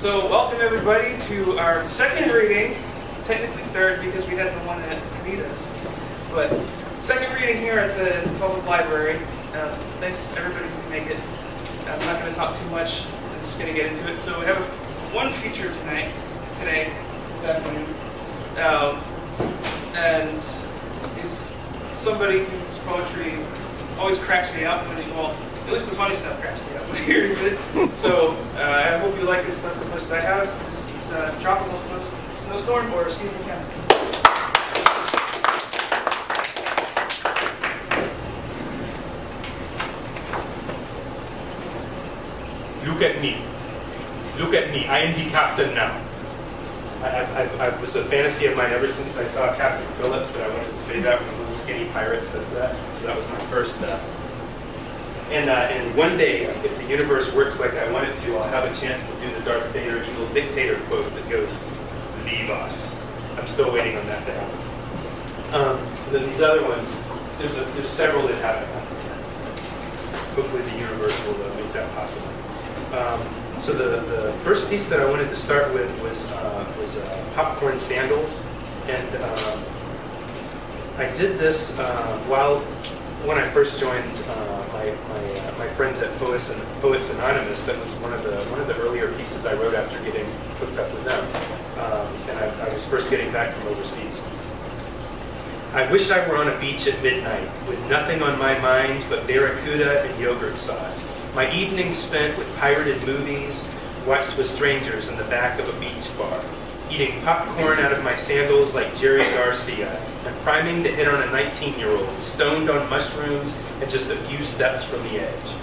So welcome everybody to our second reading, technically third because we had the one that beat us, but second reading here at the public library. Thanks everybody who can make it. I'm not going to talk too much, I'm just going to get into it. So we have one feature today, this afternoon, and it's somebody whose poetry always cracks me up when at least the funny stuff cracks me up when he reads it. So I hope you like his stuff as much as I have. This is Tropical Snowstorm or Stephen Kemp. Look at me. Look at me. I am the captain now. I was a fantasy of mine ever since I saw Captain Phillips that I wanted to say that when a little skinny pirate says that. So that was my first. And one day, if the universe works like I want it to, I'll have a chance to do the Darth Vader evil dictator quote that goes, "Leave us." I'm still waiting on that to happen. Then these other ones, there's several that haven't happened yet. Hopefully the universe will make that possible. So the first piece that I wanted to start with was Popcorn Sandals, and I did this when I first joined my friends at Poets Anonymous. That was one of the earlier pieces I wrote after getting hooked up with them, and I was first getting back from overseas. I wish I were on a beach at midnight with nothing on my mind but barracuda and yogurt sauce. My evening spent with pirated movies, watched with strangers in the back of a beach bar, eating popcorn out of my sandals like Jerry Garcia, and priming to hit on a 19-year-old, stoned on mushrooms and just a few steps from the edge.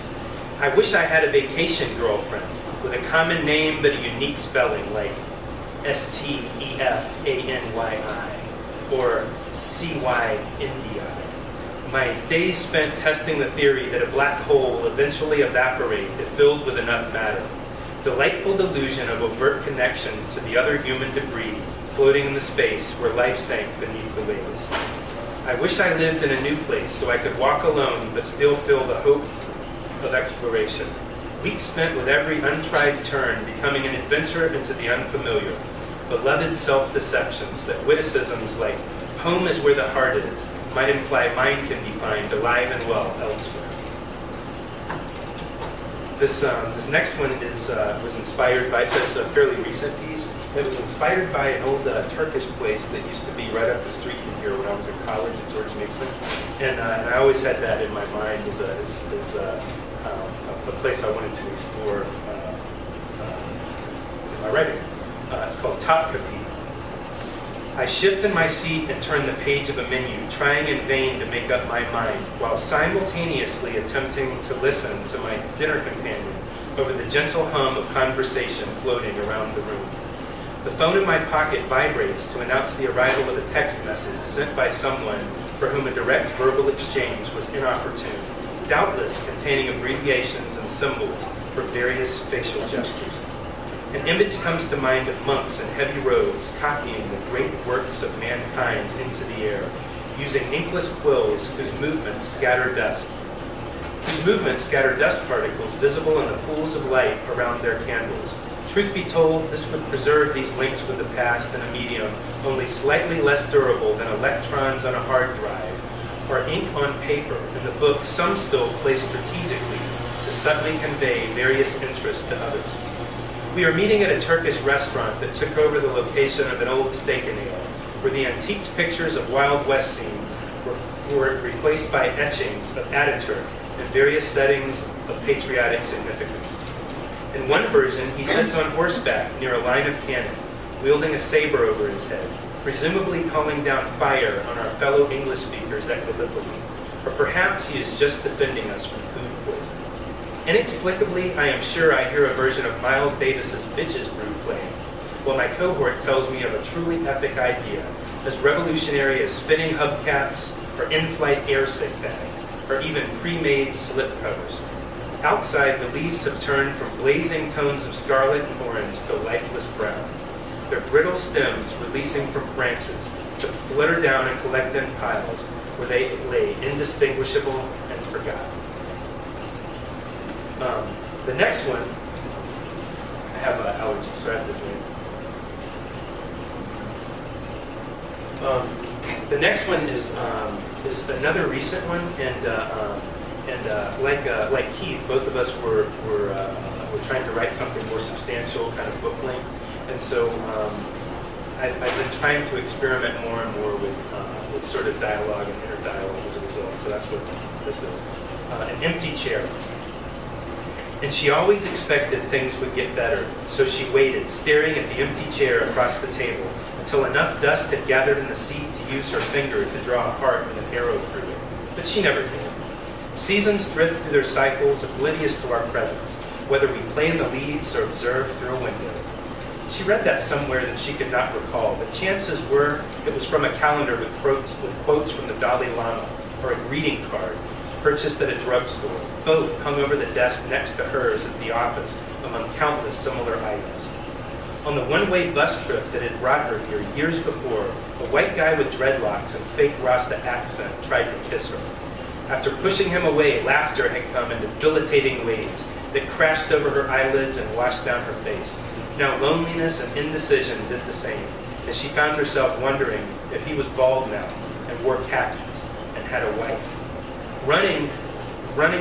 I wish I had a vacation girlfriend with a common name but a unique spelling like Stefani or Cyndi. My days spent testing the theory that a black hole eventually evaporate if filled with enough matter. Delightful delusion of overt connection to the other human debris floating in the space where life sank beneath the waves. I wish I lived in a new place so I could walk alone but still feel the hope of exploration. Weeks spent with every untried turn becoming an adventure into the unfamiliar. Beloved self-deceptions that witticisms like "home is where the heart is" might imply mind can be found alive and well elsewhere. This next one was inspired by, so it's a fairly recent piece. It was inspired by an old Turkish place that used to be right up the street from here when I was in college at George Mason, and I always had that in my mind as a place I wanted to explore in my writing. It's called Topkapi. I shift in my seat and turn the page of a menu, trying in vain to make up my mind, while simultaneously attempting to listen to my dinner companion over the gentle hum of conversation floating around the room. The phone in my pocket vibrates to announce the arrival of a text message sent by someone for whom a direct verbal exchange was inopportune, doubtless containing abbreviations and symbols for various facial gestures. An image comes to mind of monks in heavy robes copying the great works of mankind into the air, using inkless quills whose movements scatter dust particles visible in the pools of light around their candles. Truth be told, this would preserve these links with the past in a medium only slightly less durable than electrons on a hard drive, or ink on paper in the book some still place strategically to subtly convey various interests to others. We are meeting at a Turkish restaurant that took over the location of an old steak and ale, where the antiqued pictures of Wild West scenes were replaced by etchings of Ataturk in various settings of patriotic significance. In one version, he sits on horseback near a line of cannon, wielding a saber over his head, presumably calling down fire on our fellow English speakers at Gallipoli, or perhaps he is just defending us from food poisoning. Inexplicably, I am sure I hear a version of Miles Davis's Bitches Brew playing, while my cohort tells me of a truly epic idea, as revolutionary as spinning hubcaps or in-flight airsick bags, or even pre-made slip covers. Outside, the leaves have turned from blazing tones of scarlet and orange to lifeless brown, their brittle stems releasing from branches to flitter down and collect in piles where they lay indistinguishable and forgotten. The next one have allergies, so I have to drink. The next one is another recent one, and like Keith, both of us were trying to write something more substantial, kind of book length, and so I've been trying to experiment more and more with sort of dialogue and inner dialogue as a result. So that's what this is. An empty chair. And she always expected things would get better, so she waited, staring at the empty chair across the table, until enough dust had gathered in the seat to use her finger to draw a heart with an arrow through it. But she never did. Seasons drift through their cycles, oblivious to our presence, whether we play in the leaves or observe through a window. She read that somewhere that she could not recall, but chances were it was from a calendar with quotes from the Dalai Lama, or a greeting card purchased at a drugstore, both hung over the desk next to hers at the office among countless similar items. On the one-way bus trip that had brought her here years before, a white guy with dreadlocks and fake Rasta accent tried to kiss her. After pushing him away, laughter had come in debilitating waves that crashed over her eyelids and washed down her face. Now loneliness and indecision did the same, as she found herself wondering if he was bald now and wore khakis and had a wife. Running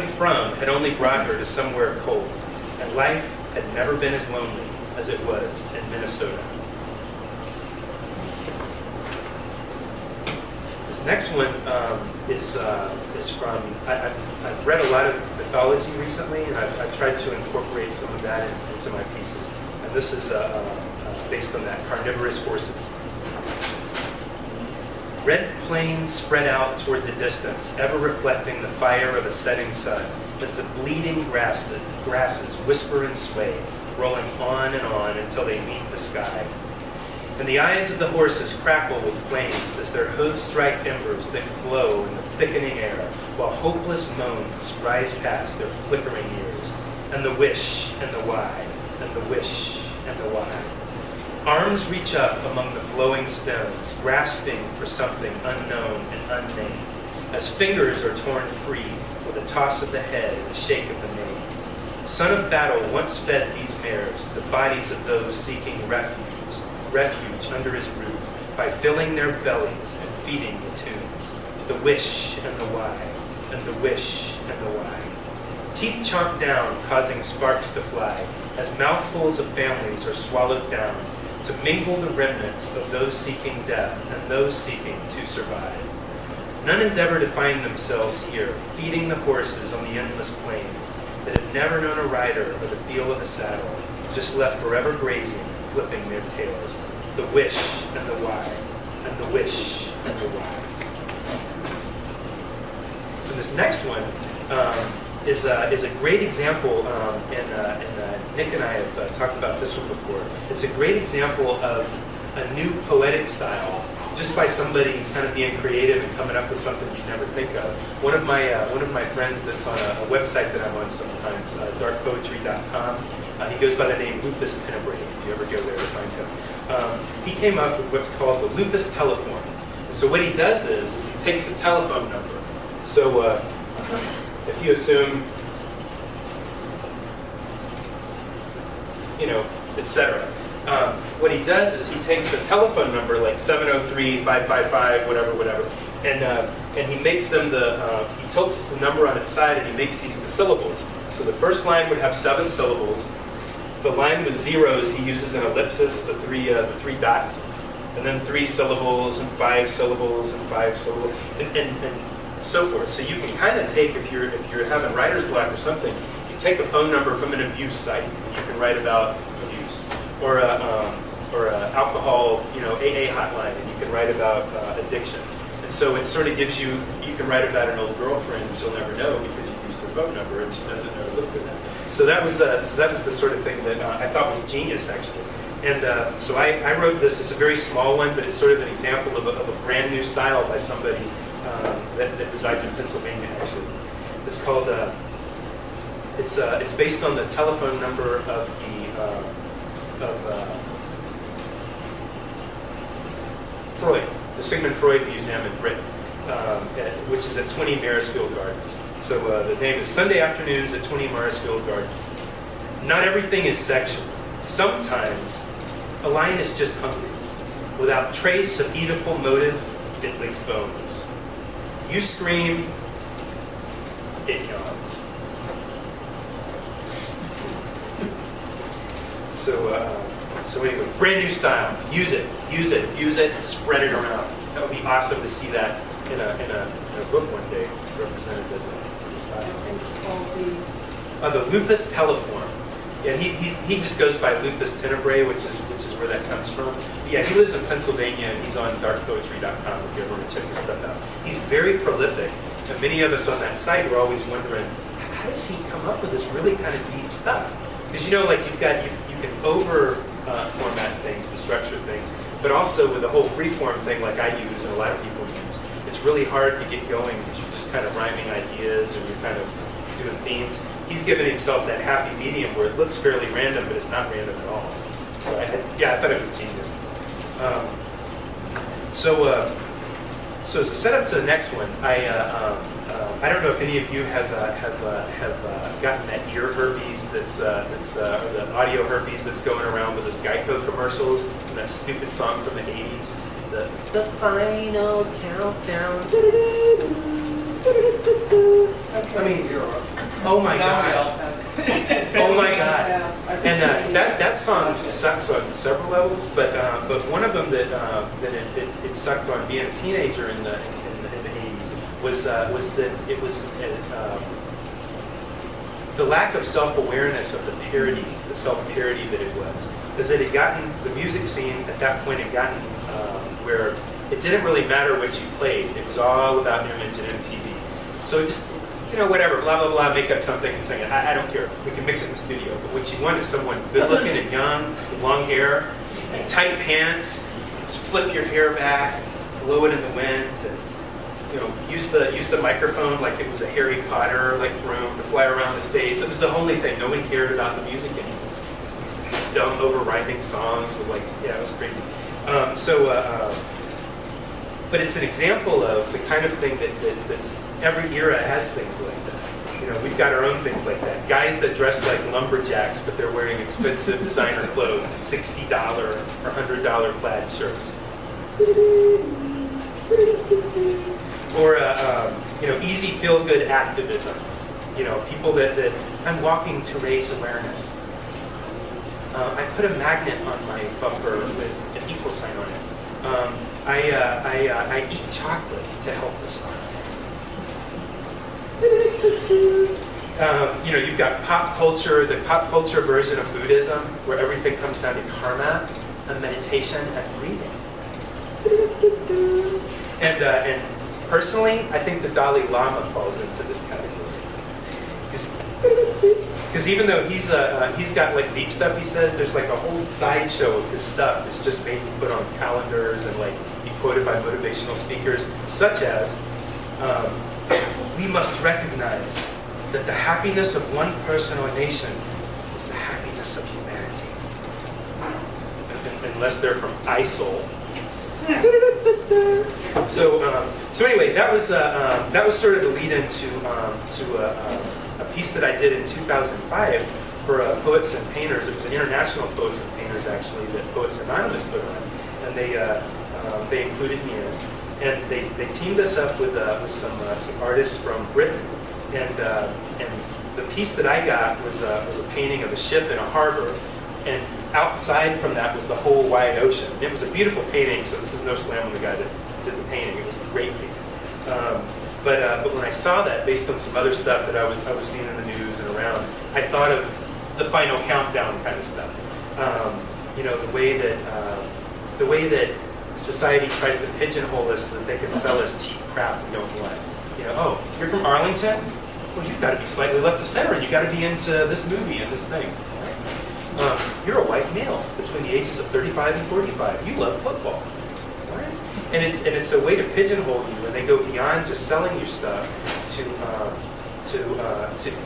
from had only brought her to somewhere cold, and life had never been as lonely as it was in Minnesota. This next one is from, I've read a lot of mythology recently, and I've tried to incorporate some of that into my pieces. And this is based on that, Carnivorous Horses. Red plains spread out toward the distance, ever reflecting the fire of a setting sun, as the bleeding grasses whisper and sway, rolling on and on until they meet the sky. And the eyes of the horses crackle with flames as their hooves strike embers that glow in the thickening air, while hopeless moans rise past their flickering ears, and the wish and the why, and the wish and the why. Arms reach up among the flowing stems, grasping for something unknown and unnamed, as fingers are torn free with a toss of the head and a shake of the mane. Son of Battle once fed these mares the bodies of those seeking refuge under his roof by filling their bellies and feeding the tunes. The wish and the why, and the wish and the why. Teeth chomped down, causing sparks to fly, as mouthfuls of families are swallowed down, to mingle the remnants of those seeking death and those seeking to survive. None endeavor to find themselves here, feeding the horses on the endless plains that have never known a rider or the feel of a saddle, just left forever grazing, flipping their tails. The wish and the why, and the wish and the why. And this next one is a great example, and Nick and I have talked about this one before. It's a great example of a new poetic style, just by somebody kind of being creative and coming up with something you'd never think of. One of my friends that's on a website that I'm on sometimes, darkpoetry.com. He goes by the name Lupus Tenebrae. If you ever go there to find him, he came up with what's called the Lupus Telephone. And so what he does is he takes a telephone number. So if you assume, etc. What he does is he takes a telephone number like 703-555, whatever, and he makes them he tilts the number on its side and he makes these the syllables. So the first line would have 7 syllables. The line with zeros he uses an ellipsis, the three dots, and then 3 syllables and 5 syllables and 5 syllables, and so forth. So you can kind of take, if you're having writer's block or something, you take a phone number from an abuse site. You can write about abuse, or a alcohol, AA hotline, and you can write about addiction. And so it sort of gives you can write about an old girlfriend she'll never know because you used her phone number and she doesn't know to look for that. So that was the sort of thing that I thought was genius, actually. And so I wrote this. It's a very small one, but it's sort of an example of a brand new style by somebody that resides in Pennsylvania, actually. It's called, it's based on the telephone number of Freud, the Sigmund Freud Museum in Britain, which is at 20 Maresfield Gardens. So the name is Sunday Afternoons at 20 Maresfield Gardens. Not everything is sexual. Sometimes a lion is just hungry. Without trace of Oedipal motive, it licks bones. You scream, it yawns. So anyway, brand new style. Use it, spread it around. That would be awesome to see that in a book one day, represented as a style. It's called The lupus teleform. Yeah, he just goes by lupus tenebrae, which is where that comes from. But yeah, he lives in Pennsylvania, and he's on darkpoetry.com if you ever want to check his stuff out. He's very prolific, and many of us on that site were always wondering, how does he come up with this really kind of deep stuff? Because you can over format things and structure things, but also with the whole freeform thing like I use and a lot of people use, it's really hard to get going because you're just kind of rhyming ideas and you're kind of doing themes. He's given himself that happy medium where it looks fairly random, but it's not random at all. So I thought it was genius. So as a setup to the next one, I don't know if any of you have gotten that ear herpes or the audio herpes that's going around with those Geico commercials and that stupid song from the 80s, the final countdown. I mean, oh my god. Oh my god. And that song sucks on several levels, but one of them that it sucked on being a teenager in the 80s was that it was the lack of self-awareness of the parody, the self-parody that it was. Because it had gotten, the music scene at that point had gotten where it didn't really matter what you played. It was all about image and MTV. So it just, whatever, blah, blah, blah, make up something and sing it. I don't care. We can mix it in the studio. But what you want is someone good-looking and young, with long hair, tight pants, just flip your hair back, blow it in the wind, and, use the microphone like it was a Harry Potter broom to fly around the stage. That was the only thing. No one cared about the music anymore. These dumb, over-rhyming songs with it was crazy. But it's an example of the kind of thing that's every era has things like that. We've got our own things like that. Guys that dress like lumberjacks, but they're wearing expensive designer clothes, and $60 or $100 plaid shirts. Or easy feel-good activism. People that I'm walking to raise awareness. I put a magnet on my bumper with an equal sign on it. I eat chocolate to help the starving. You've got pop culture, the pop culture version of Buddhism, where everything comes down to karma, and meditation, and breathing. And personally, I think the Dalai Lama falls into this category. Because even though he's got deep stuff he says, there's a whole sideshow of his stuff that's just made to put on calendars and be quoted by motivational speakers, such as, we must recognize that the happiness of one person or nation is the happiness of humanity. Unless they're from ISIL. So anyway, that was sort of the lead into a piece that I did in 2005 for Poets and Painters. It was an international Poets and Painters actually that Poets Anonymous put on, and they included me in it. And they teamed us up with some artists from Britain, and the piece that I got was a painting of a ship in a harbor, and outside from that was the whole wide ocean. It was a beautiful painting, so this is no slam on the guy that did the painting. It was a great painting. But when I saw that, based on some other stuff that I was seeing in the news and around, I thought of the final countdown kind of stuff. The way that society tries to pigeonhole us so that they can sell us cheap crap we don't want. Oh, you're from Arlington? Well, you've got to be slightly left of center, and you've got to be into this movie and this thing. You're a white male between the ages of 35 and 45. You love football. And it's a way to pigeonhole you, and they go beyond just selling you stuff to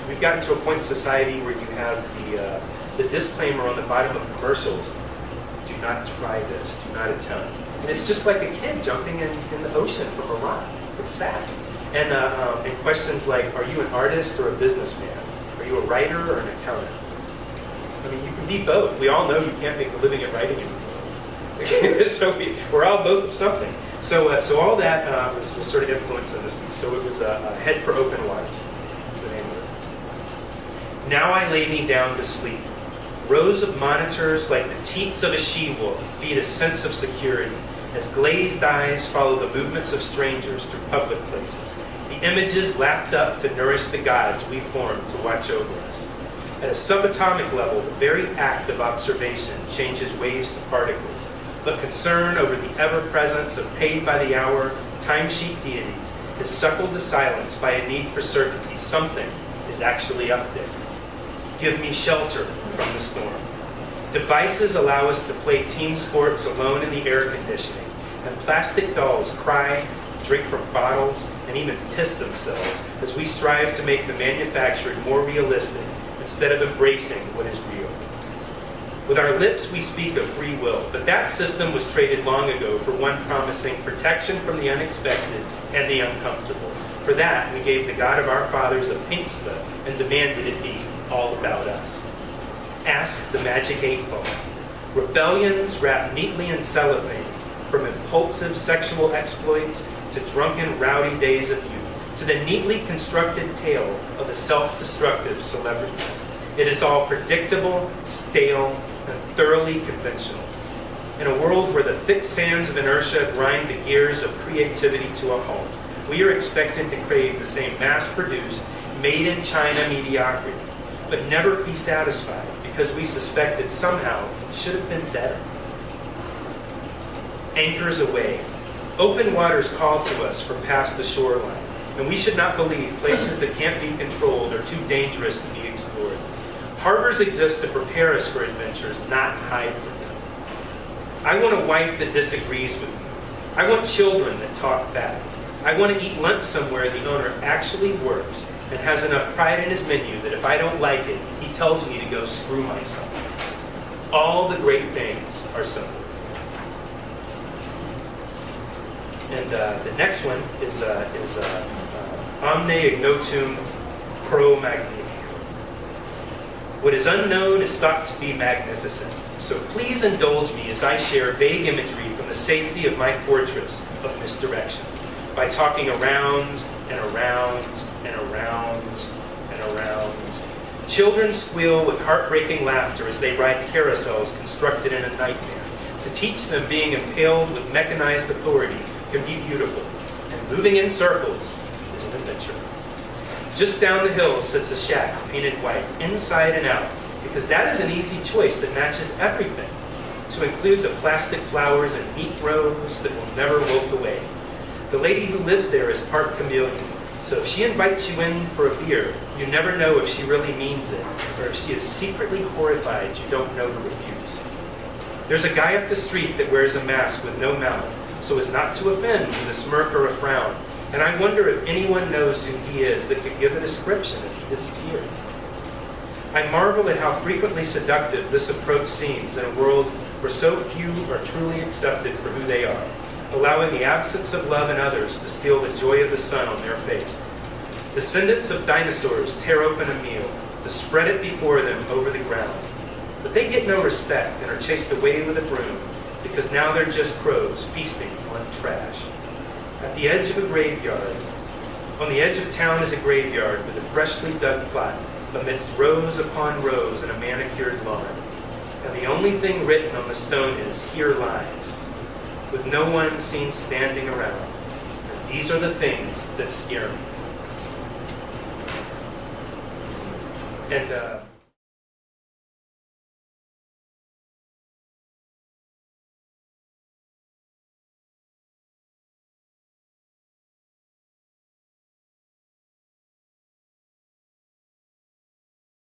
we've gotten to a point in society where you have the disclaimer on the bottom of commercials: do not try this, do not attempt. And it's just like a kid jumping in the ocean from a rock. It's sad. And questions like, are you an artist or a businessman? Are you a writer or an accountant? I mean, you can can be both. We all know you can't make a living at writing anymore. So we're all both of something. So all that was sort of influenced in this piece. So it was Head for Open Waters. That's the name of it. Now I lay me down to sleep. Rows of monitors like the teats of a she-wolf feed a sense of security as glazed eyes follow the movements of strangers through public places. The images lapped up to nourish the gods we formed to watch over us. At a subatomic level, the very act of observation changes waves to particles, but concern over the ever-presence of paid-by-the-hour, timesheet deities is suckled to silence by a need for certainty. Something is actually up there. Give me shelter from the storm. Devices allow us to play team sports alone in the air conditioning, and plastic dolls cry, drink from bottles, and even piss themselves as we strive to make the manufactured more realistic instead of embracing what is real. With our lips, we speak of free will, but that system was traded long ago for one promising protection from the unexpected and the uncomfortable. For that, we gave the God of our fathers a pink slip and demanded it be all about us. Ask the magic 8-ball. Rebellions wrapped neatly in cellophane, from impulsive sexual exploits to drunken, rowdy days of youth, to the neatly constructed tale of a self-destructive celebrity. It is all predictable, stale, and thoroughly conventional. In a world where the thick sands of inertia grind the gears of creativity to a halt, we are expected to crave the same mass-produced, made-in-China mediocrity, but never be satisfied because we suspected somehow it should have been better. Anchors aweigh. Open waters call to us from past the shoreline, and we should not believe places that can't be controlled are too dangerous to be explored. Harbors exist to prepare us for adventures, not hide from them. I want a wife that disagrees with me. I want children that talk back. I want to eat lunch somewhere the owner actually works and has enough pride in his menu that if I don't like it, he tells me to go screw myself. All the great things are simple. And the next one is Omne ignotum pro magnifico. What is unknown is thought to be magnificent. So please indulge me as I share vague imagery from the safety of my fortress of misdirection by talking around and around and around and around. Children squeal with heartbreaking laughter as they ride carousels constructed in a nightmare. To teach them being impaled with mechanized authority can be beautiful, and moving in circles is an adventure. Just down the hill sits a shack painted white, inside and out, because that is an easy choice that matches everything, to include the plastic flowers and neat rows that will never wilt away. The lady who lives there is part chameleon, so if she invites you in for a beer, you never know if she really means it, or if she is secretly horrified you don't know to refuse. There's a guy up the street that wears a mask with no mouth, so as not to offend with a smirk or a frown, and I wonder if anyone knows who he is that could give a description if he disappeared. I marvel at how frequently seductive this approach seems in a world where so few are truly accepted for who they are, allowing the absence of love in others to steal the joy of the sun on their face. Descendants of dinosaurs tear open a meal to spread it before them over the ground, but they get no respect and are chased away with a broom because now they're just crows feasting on trash. At the edge of a graveyard, on the edge of town is a graveyard with a freshly dug plot amidst rows upon rows and a manicured lawn. And the only thing written on the stone is, "Here lies," with no one seen standing around. And these are the things that scare me. And